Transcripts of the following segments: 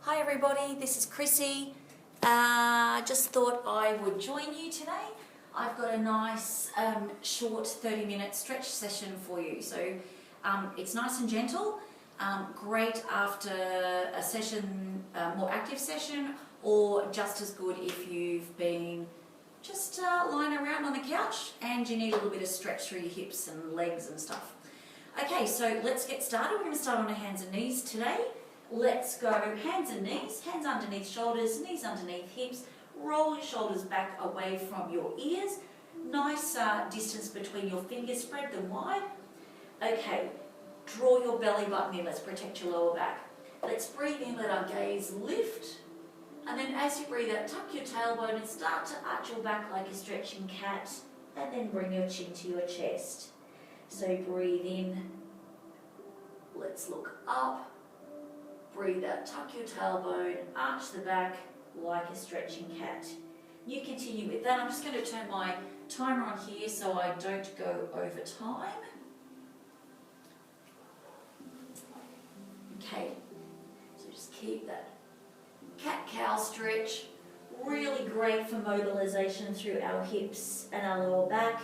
Hi everybody, this is Chrissy. Just thought I would join you today. I've got a nice short 30-minute stretch session for you. So it's nice and gentle, great after a session, more active session, or just as good if you've been just lying around on the couch and you need a little bit of stretch through your hips and legs and stuff. Okay, so let's get started. We're going to start on our hands and knees today. Let's go hands and knees, hands underneath shoulders, knees underneath hips. Roll your shoulders back away from your ears. Nice distance between your fingers, spread them wide. Okay, draw your belly button in, let's protect your lower back. Let's breathe in, let our gaze lift. And then as you breathe out, tuck your tailbone and start to arch your back like a stretching cat. And then bring your chin to your chest. So breathe in, let's look up. Breathe out, tuck your tailbone, arch the back like a stretching cat. You continue with that. I'm just going to turn my timer on here so I don't go over time. Okay, so just keep that cat-cow stretch. Really great for mobilization through our hips and our lower back.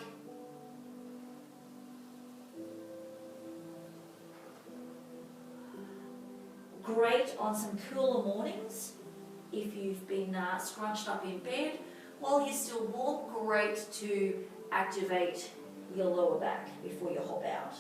Great on some cooler mornings if you've been scrunched up in bed while you're still warm. Great to activate your lower back before you hop out.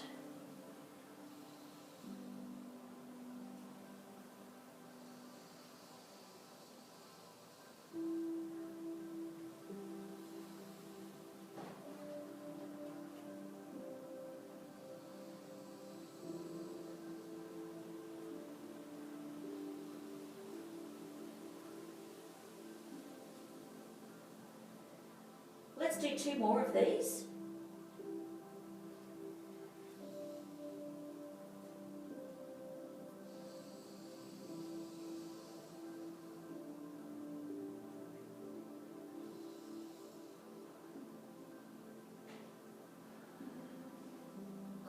Let's do 2 more of these.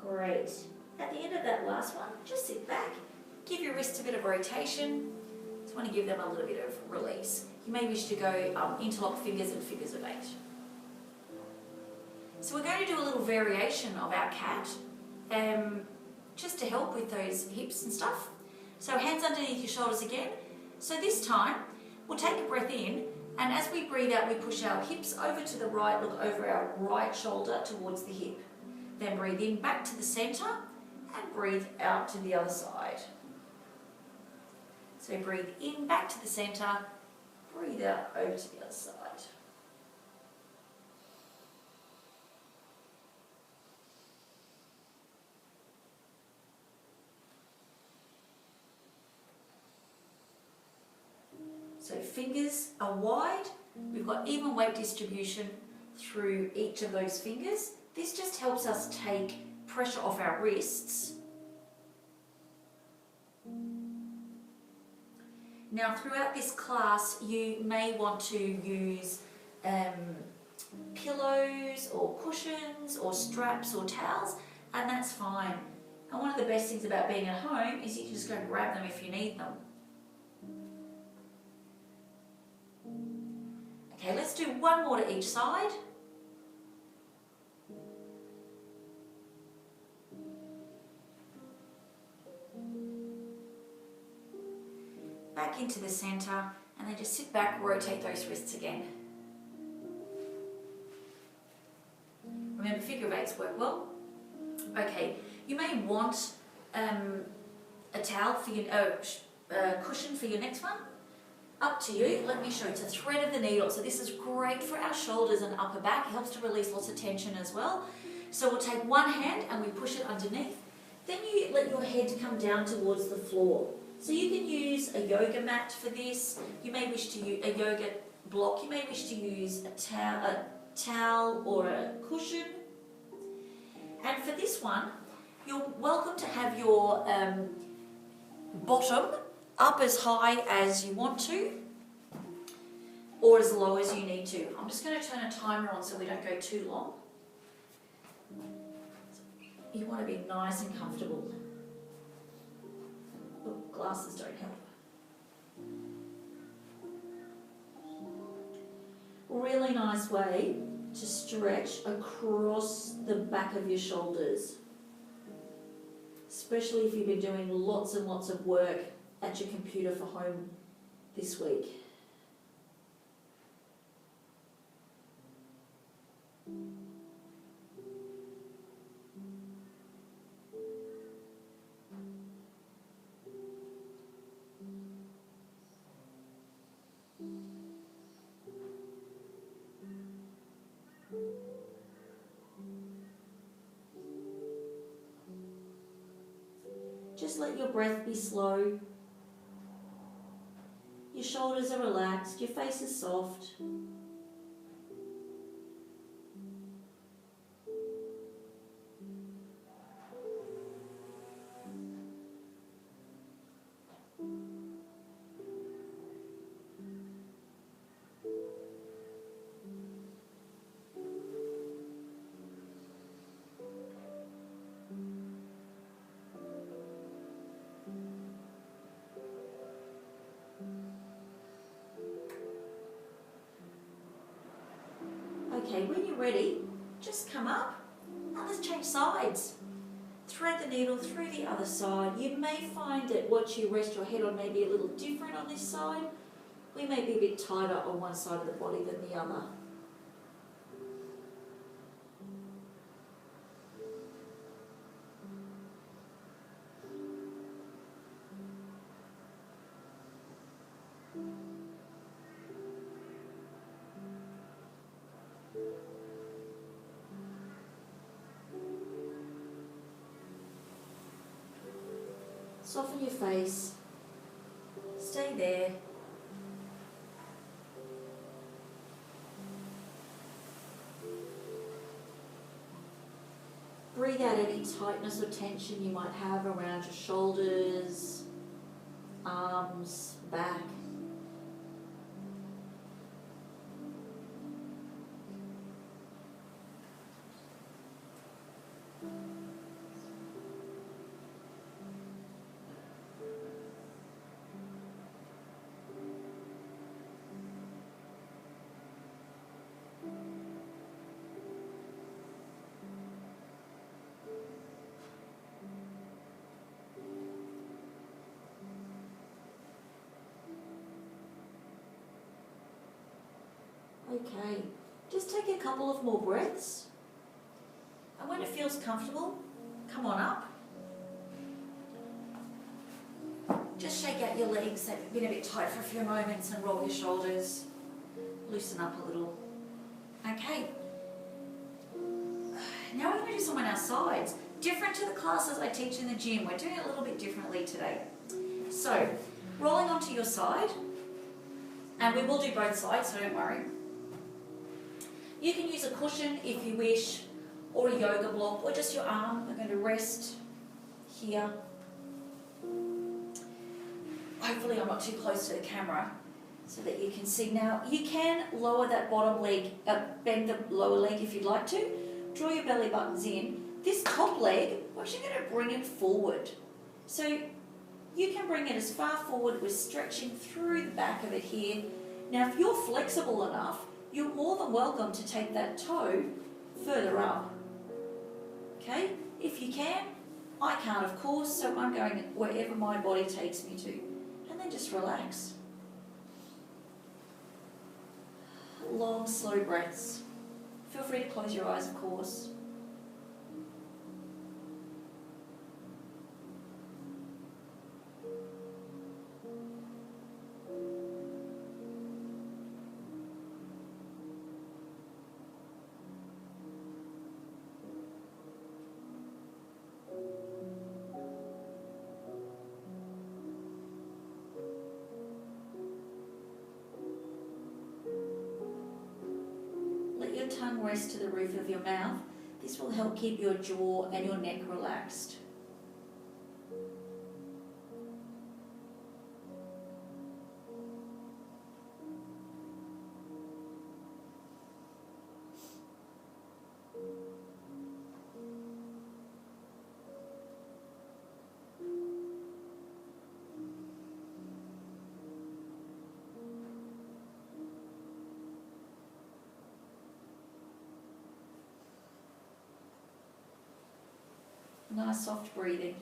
Great. At the end of that last one, just sit back, give your wrists a bit of rotation. Just want to give them a little bit of release. You may wish to go interlock fingers and figures of 8. So we're going to do a little variation of our cat, just to help with those hips and stuff. So hands underneath your shoulders again. So this time, we'll take a breath in, and as we breathe out, we push our hips over to the right, look over our right shoulder towards the hip. Then breathe in back to the center, and breathe out to the other side. So breathe in back to the center, breathe out over to the other side. So fingers are wide, we've got even weight distribution through each of those fingers. This just helps us take pressure off our wrists. Now throughout this class you may want to use pillows or cushions or straps or towels, and that's fine. And one of the best things about being at home is you can just go and grab them if you need them. Okay, let's do 1 more to each side. Back into the center, and then just sit back, rotate those wrists again. Remember, figure of 8s work well. Okay, you may want a towel for your cushion for your next one. Up to you. Let me show you. It's a thread of the needle. So this is great for our shoulders and upper back. It helps to release lots of tension as well. So we'll take one hand and we push it underneath. Then you let your head come down towards the floor. So you can use a yoga mat for this. You may wish to use a yoga block. You may wish to use a towel or a cushion. And for this one, you're welcome to have your bottom up as high as you want to, or as low as you need to. I'm just going to turn a timer on so we don't go too long. You want to be nice and comfortable. Oh, glasses don't help. really nice way to stretch across the back of your shoulders, especially if you've been doing lots and lots of work at your computer for home this week. Just let your breath be slow. Your shoulders are relaxed, your face is soft. Okay, when you're ready, just come up and let's change sides. Thread the needle through the other side. You may find that what you rest your head on may be a little different on this side. We may be a bit tighter on one side of the body than the other. Soften your face, stay there. Breathe out any tightness or tension you might have around your shoulders, arms, back. Okay, just take a couple of more breaths, and when it feels comfortable, come on up. Just shake out your legs that have been a bit tight for a few moments and roll your shoulders, loosen up a little. Okay, now we're going to do some on our sides. Different to the classes I teach in the gym, we're doing it a little bit differently today. So, rolling onto your side, and we will do both sides, so don't worry. You can use a cushion if you wish, or a yoga block, or just your arm. I'm going to rest here. Hopefully I'm not too close to the camera so that you can see. Now, you can lower that bottom leg, bend the lower leg if you'd like to. Draw your belly buttons in. This top leg, we're actually going to bring it forward. So you can bring it as far forward. We're stretching through the back of it here. Now, if you're flexible enough, you're more than welcome to take that toe further up. Okay? If you can, I can't of course, so I'm going wherever my body takes me to. And then just relax. Long, slow breaths. Feel free to close your eyes, of course. Tongue rest to the roof of your mouth. This will help keep your jaw and your neck relaxed. Nice soft breathing.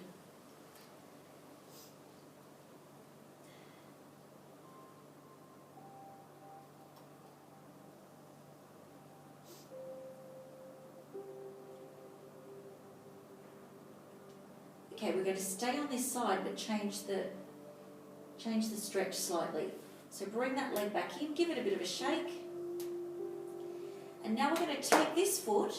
Okay, we're going to stay on this side but change the stretch slightly. So bring that leg back in, give it a bit of a shake. And now we're going to take this foot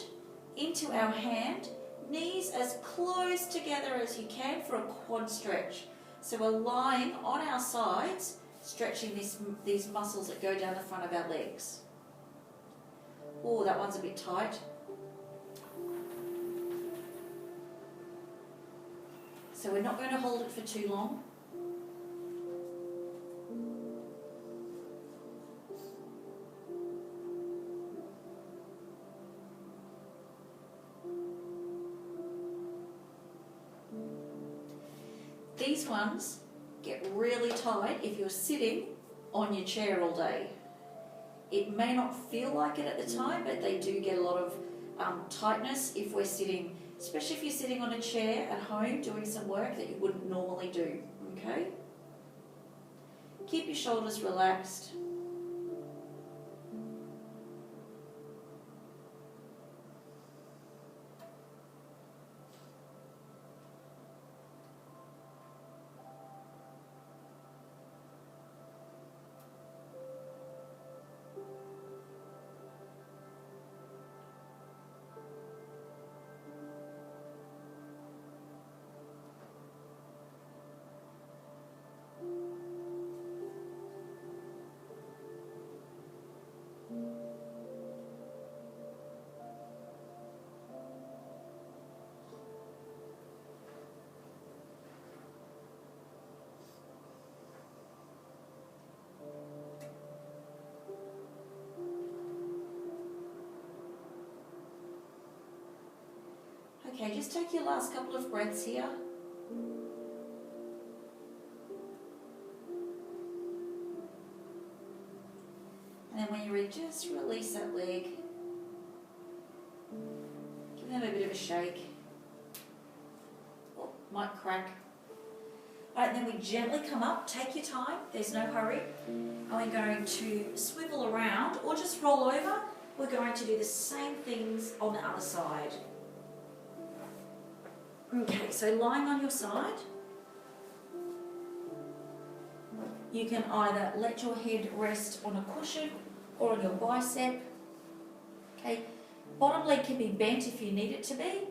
into our hand, knees as close together as you can for a quad stretch. So we're lying on our sides, stretching these muscles that go down the front of our legs. Oh, that one's a bit tight. So we're not going to hold it for too long. These ones get really tight if you're sitting on your chair all day. It may not feel like it at the time, but they do get a lot of tightness if we're sitting, especially if you're sitting on a chair at home doing some work that you wouldn't normally do, okay? Keep your shoulders relaxed. Okay, just take your last couple of breaths here. And then when you're ready, just release that leg. Give them a bit of a shake. Oh, might crack. All right, then we gently come up, take your time, there's no hurry. And we're going to swivel around or just roll over. We're going to do the same things on the other side. Okay, so lying on your side, you can either let your head rest on a cushion or on your bicep. Okay, bottom leg can be bent if you need it to be,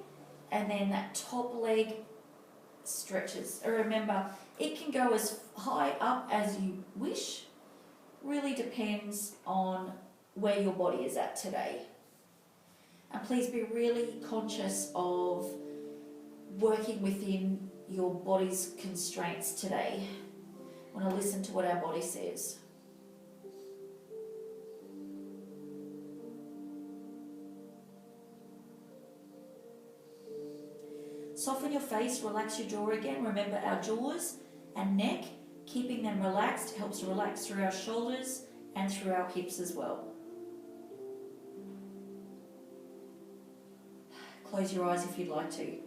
and then that top leg stretches. Remember, it can go as high up as you wish. Really depends on where your body is at today. And please be really conscious of working within your body's constraints today. I want to listen to what our body says. Soften your face, relax your jaw again. Remember our jaws and neck, keeping them relaxed helps relax through our shoulders and through our hips as well. Close your eyes if you'd like to.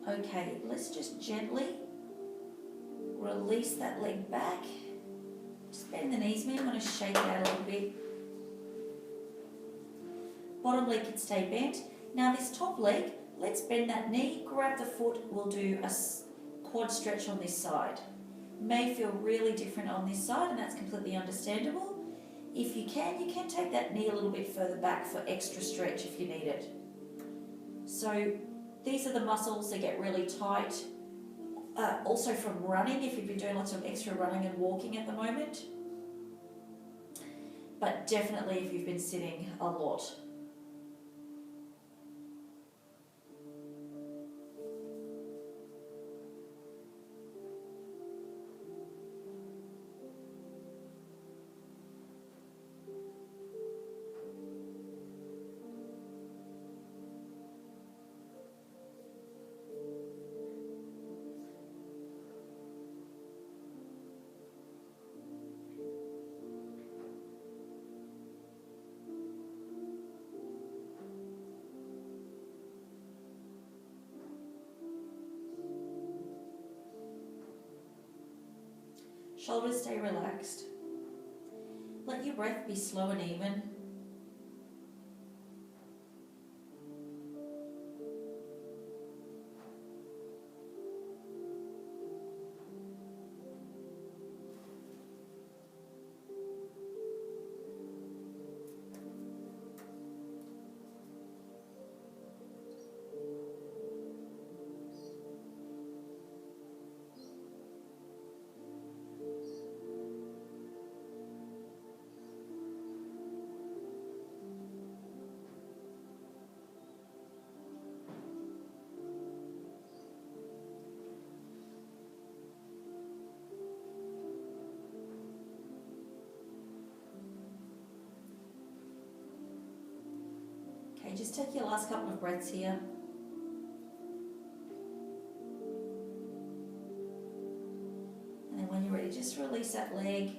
Okay, let's just gently release that leg back. Just bend the knees, I'm going to shake it out a little bit. Bottom leg can stay bent. Now this top leg, let's bend that knee, grab the foot, we'll do a quad stretch on this side. may feel really different on this side, and that's completely understandable. If you can take that knee a little bit further back for extra stretch if you need it. So these are the muscles that get really tight. Also from running, if you've been doing lots of extra running and walking at the moment. But definitely if you've been sitting a lot. Shoulders stay relaxed. Let your breath be slow and even. Okay, just take your last couple of breaths here. And then when you're ready, just release that leg.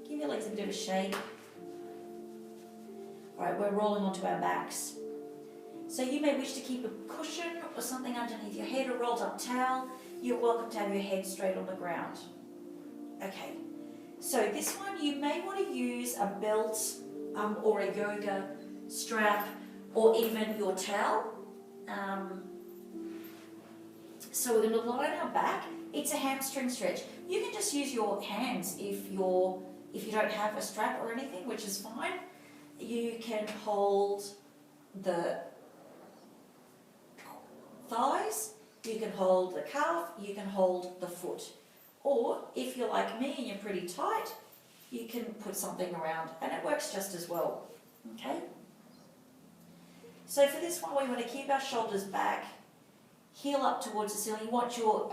Give your legs a bit of a shake. Alright, we're rolling onto our backs. So you may wish to keep a cushion or something underneath your head, a rolled up towel. You're welcome to have your head straight on the ground. Okay, so this one you may want to use a belt or a yoga strap or even your towel. So we're going to lie on our back. It's a hamstring stretch. You can just use your hands if you don't have a strap or anything, which is fine. You can hold the thighs, you can hold the calf, you can hold the foot. Or if you're like me and you're pretty tight, you can put something around and it works just as well. Okay? So for this one, we want to keep our shoulders back, heel up towards the ceiling. You want your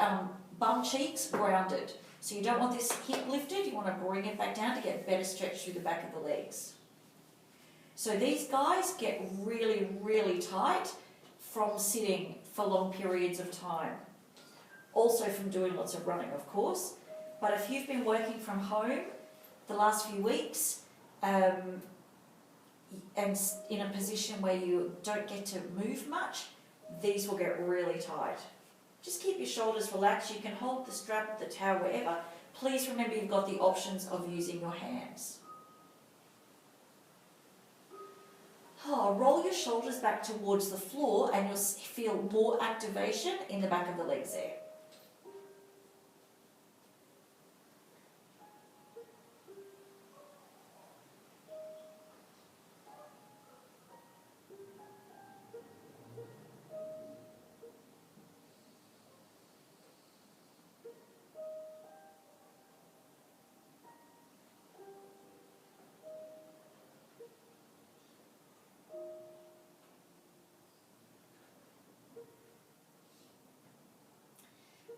bum cheeks grounded. So you don't want this hip lifted, you want to bring it back down to get better stretch through the back of the legs. So these guys get really, really tight from sitting for long periods of time. Also from doing lots of running, of course. But if you've been working from home the last few weeks, and in a position where you don't get to move much, these will get really tight. Just keep your shoulders relaxed. You can hold the strap, the towel, wherever. Please remember you've got the options of using your hands. Oh, roll your shoulders back towards the floor and you'll feel more activation in the back of the legs there.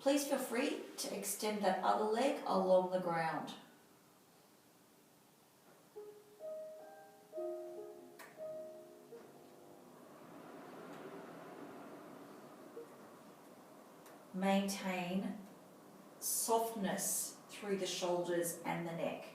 Please feel free to extend that other leg along the ground. Maintain softness through the shoulders and the neck.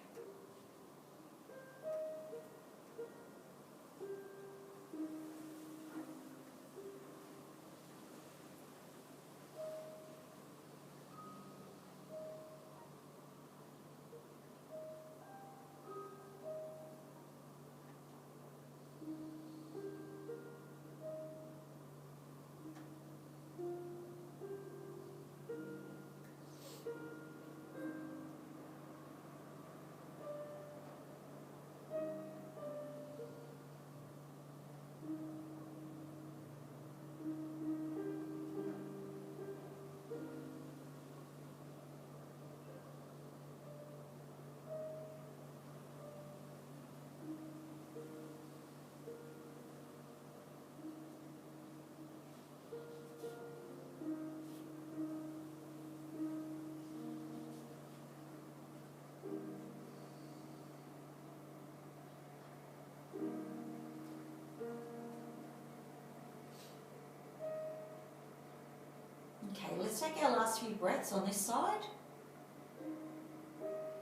take our last few breaths on this side.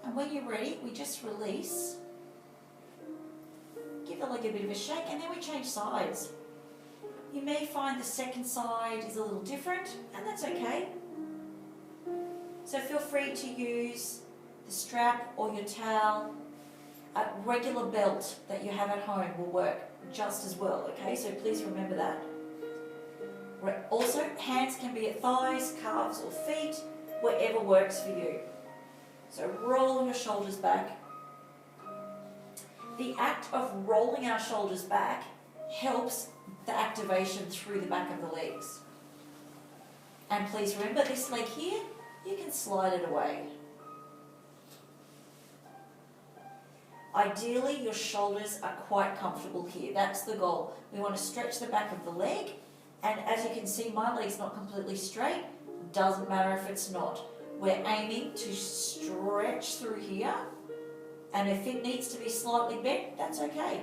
And when you're ready, we just release. Give the leg a bit of a shake, and then we change sides. You may find the second side is a little different, and that's okay. So feel free to use the strap or your towel. A regular belt that you have at home will work just as well, okay? So please remember that. Also, hands can be at thighs, calves or feet, wherever works for you. So roll your shoulders back. The act of rolling our shoulders back helps the activation through the back of the legs. And please remember this leg here, you can slide it away. Ideally, your shoulders are quite comfortable here. That's the goal. We want to stretch the back of the leg, and as you can see, my leg's not completely straight. Doesn't matter if it's not. We're aiming to stretch through here, and if it needs to be slightly bent, that's okay.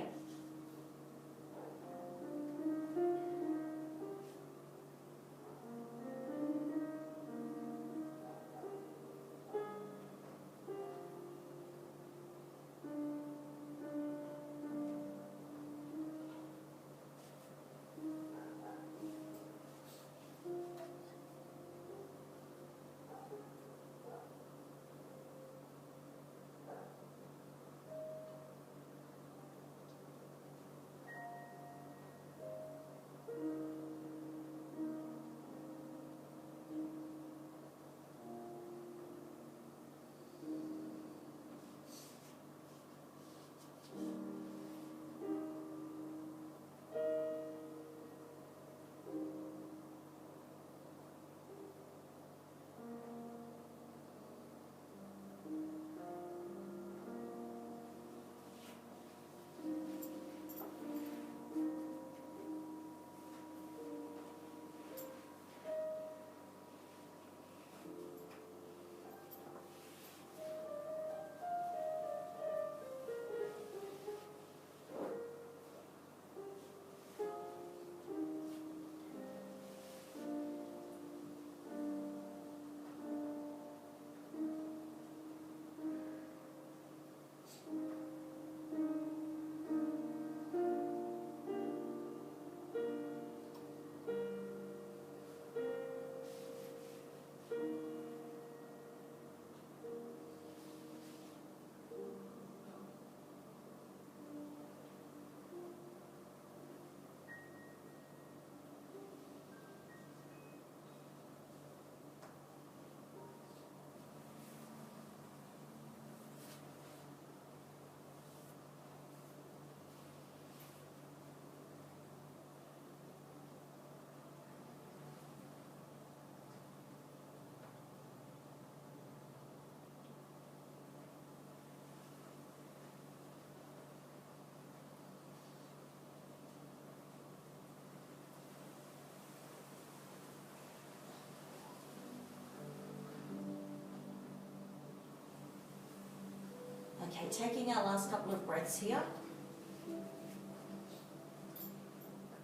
Okay, taking our last couple of breaths here.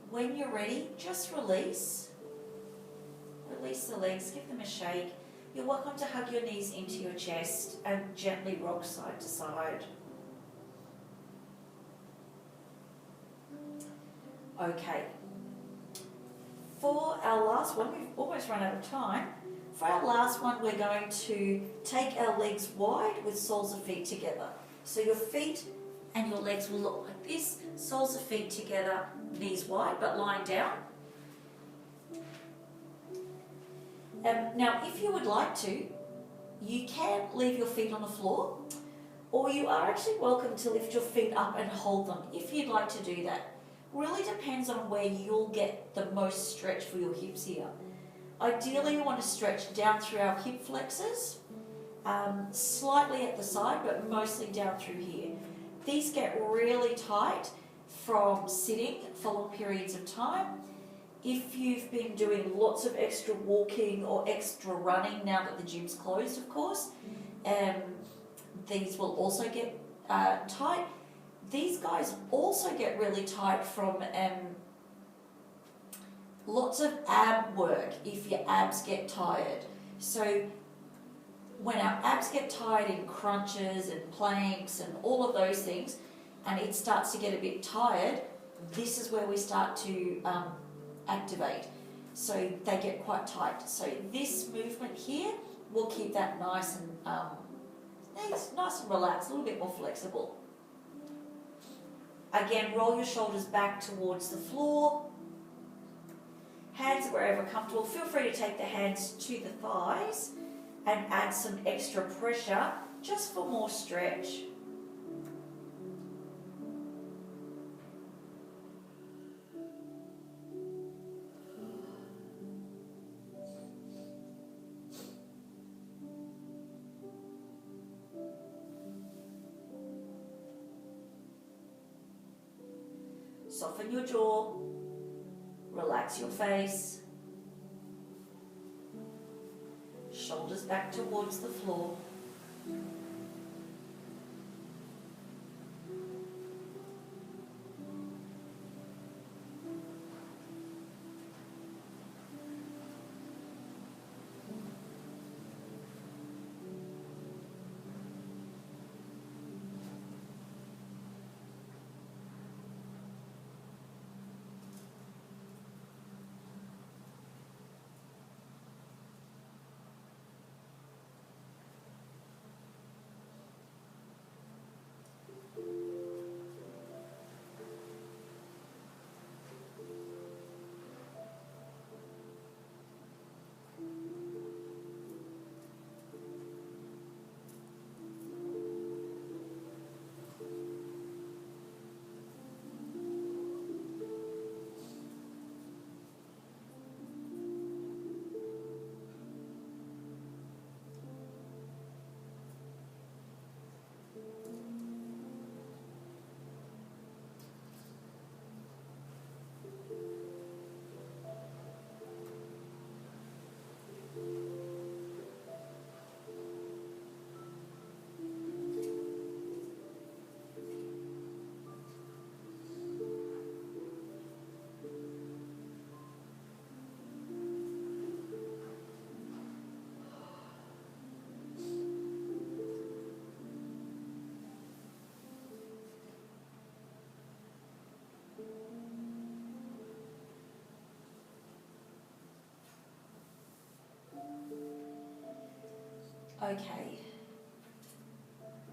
When you're ready, just release. Release the legs, give them a shake. You're welcome to hug your knees into your chest and gently rock side to side. Okay. For our last one, we've almost run out of time. For our last one, we're going to take our legs wide with soles of feet together. So your feet and your legs will look like this, soles of feet together, knees wide, but lying down. Now, if you would like to, you can leave your feet on the floor, or you are actually welcome to lift your feet up and hold them if you'd like to do that. Really depends on where you'll get the most stretch for your hips here. Ideally, we want to stretch down through our hip flexors, slightly at the side, but mostly down through here. These get really tight from sitting for long periods of time. If you've been doing lots of extra walking or extra running now that the gym's closed, of course, these will also get tight. These guys also get really tight from lots of ab work if your abs get tired. So when our abs get tired in crunches and planks and all of those things, and it starts to get a bit tired, this is where we start to activate. So they get quite tight. So this movement here will keep that nice and nice and relaxed, a little bit more flexible. Again, roll your shoulders back towards the floor. Hands wherever comfortable. Feel free to take the hands to the thighs and add some extra pressure just for more stretch. Soften your jaw, relax your face, shoulders back towards the floor. Okay,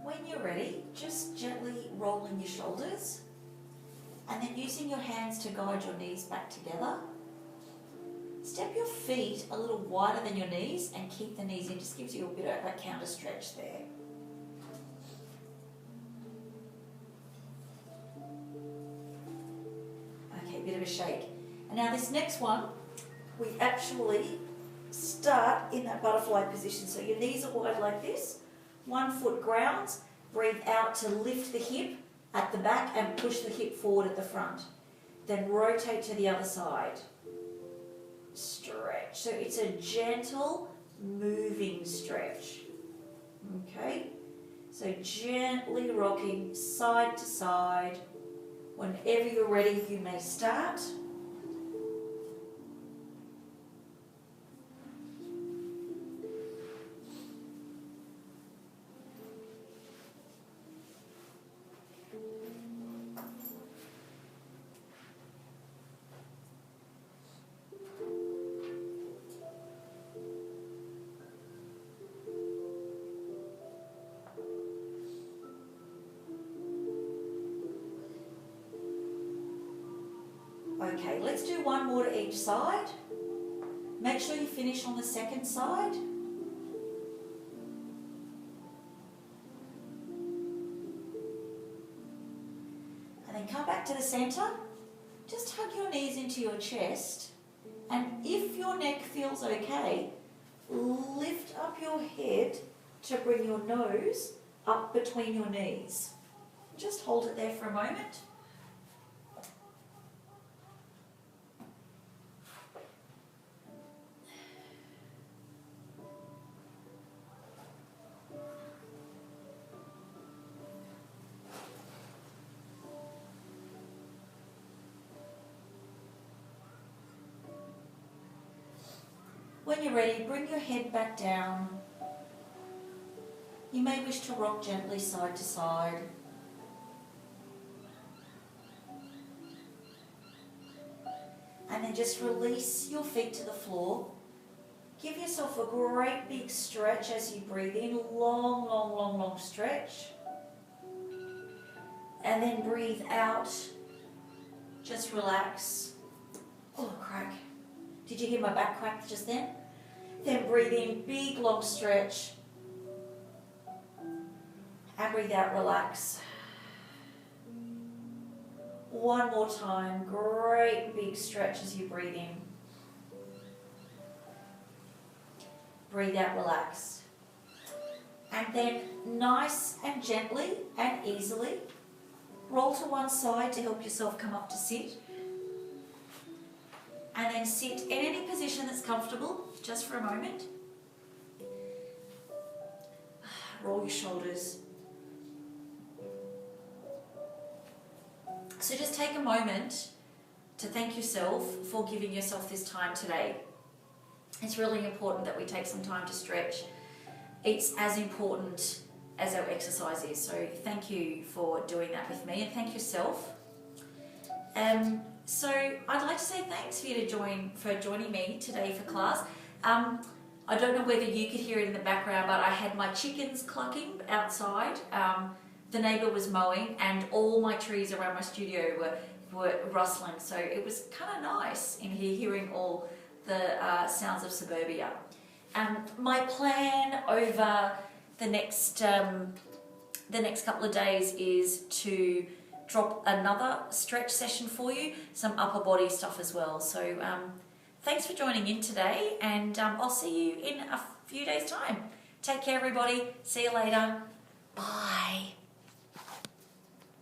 when you're ready, just gently roll in your shoulders and then using your hands to guide your knees back together. Step your feet a little wider than your knees and keep the knees in, just gives you a bit of a counter stretch there. Okay, bit of a shake. And now this next one, we actually start in that butterfly position. So your knees are wide like this, 1 foot grounds, breathe out to lift the hip at the back and push the hip forward at the front. Then rotate to the other side. Stretch. So it's a gentle moving stretch. Okay, so gently rocking side to side. Whenever you're ready, you may start. Okay, let's do one more to each side. Make sure you finish on the second side. And then come back to the center. Just hug your knees into your chest. And if your neck feels okay, lift up your head to bring your nose up between your knees. Just hold it there for a moment. When you're ready, bring your head back down. You may wish to rock gently side to side. And then just release your feet to the floor. Give yourself a great big stretch as you breathe in. Long, long, long, long stretch. And then breathe out. Just relax. Oh, crack. Did you hear my back crack just then? Then breathe in, big long stretch. And breathe out, relax. One more time, great big stretch as you breathe in. Breathe out, relax. And then nice and gently and easily, roll to one side to help yourself come up to sit. And then sit in any position that's comfortable, just for a moment. Roll your shoulders. So just take a moment to thank yourself for giving yourself this time today. It's really important that we take some time to stretch. It's as important as our exercise is. So thank you for doing that with me, and thank yourself. So I'd like to say thanks for joining me today for class. I don't know whether you could hear it in the background, but I had my chickens clucking outside. The neighbour was mowing, and all my trees around my studio were rustling. So it was kind of nice in here hearing all the sounds of suburbia. My plan over the next couple of days is to drop another stretch session for you, some upper body stuff as well. So thanks for joining in today, and I'll see you in a few days' time. Take care, everybody. See you later. Bye.